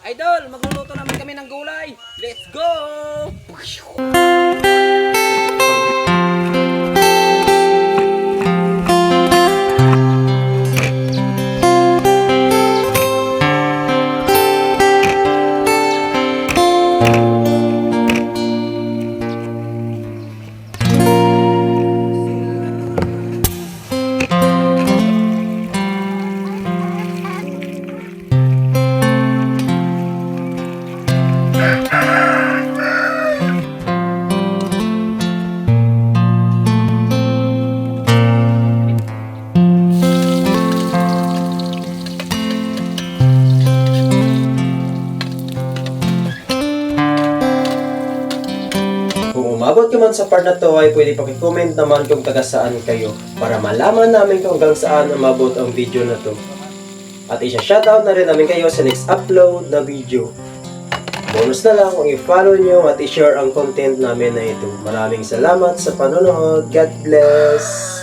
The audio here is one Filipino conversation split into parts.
Idol, magluluto naman kami ng gulay. Let's go! Kung umabot ka man sa part na to ay pwede paki-comment naman kung taga saan kayo para malaman namin kung hanggang saan umabot ang video na to. At isa-shoutout na rin namin kayo sa next upload na video. Bonus na lang kung i-follow nyo at i-share ang content namin na ito. Maraming salamat sa panonood. God bless!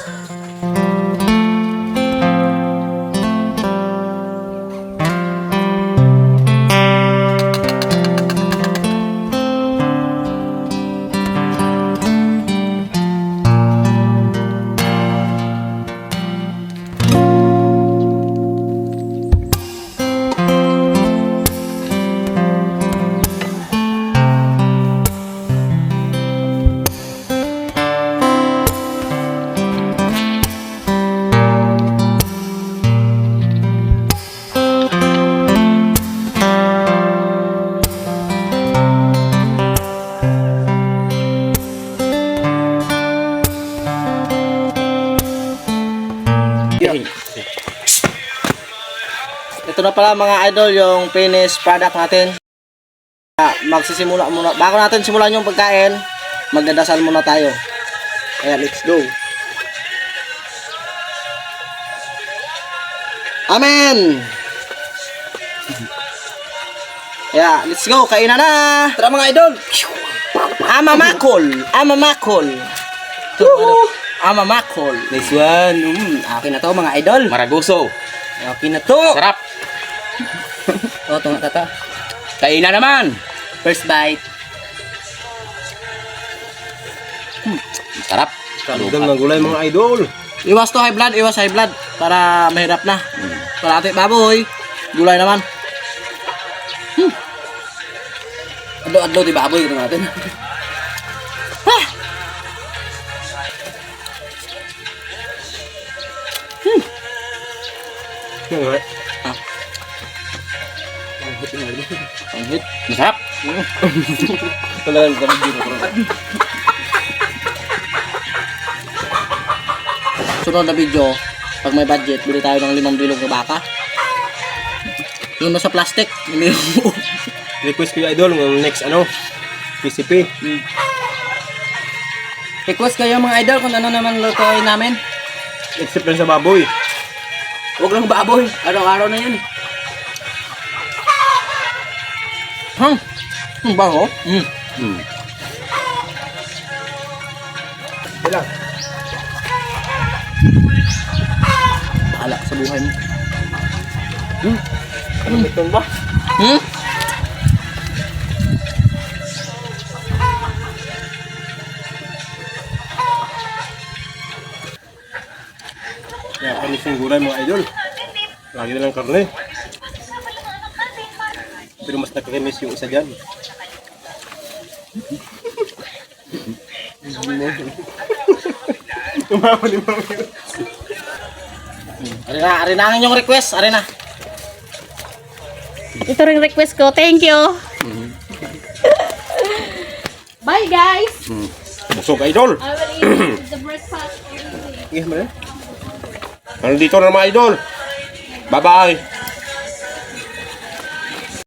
Ito na pala mga idol yung finished product natin. Magsisimula muna. Bago natin simulan yung pagkain, magdadasal muna tayo. Kaya let's go. Amen. Kaya let's go. Kainan na. Tara mga idol! Amamakol. Amamakol. Amamakol. Nice one! Akin na to mga idol! Maragoso. Akin na to! Sarap. O, tunga tata. Kainan naman. First bite. Sarap. Taludang ng gulay mga idol. Iwas to high blood. Iwas high blood. Para mahirap na. Para ating baboy. Gulay naman. Adlo-adlo di baboy ito natin. Ang hit. Masarap. Talagang ganun dito. Sunod na video, pag may budget, bili tayo ng 5 bilog na baka. Yung nasa plastic. Request ko yung idol ng next PCP. Request kayo mga idol kung ano naman lutuin namin. Except lang sa baboy. Huwag lang baboy. Araw-araw na yun. Ang bango. Ilang? Bahala sa buhay mo. Ano ito ba? Kaya panis yung gulay mga idol. Lagi na lang karne. Pero mas nakakamiss yung isa dyan. Tumawa ni Mami. Arinangin yung request. Arina. Ito ring request ko. Thank you. Bye guys. Busog idol. I will eat the breakfast. Nandito na mga idol. Bye-bye.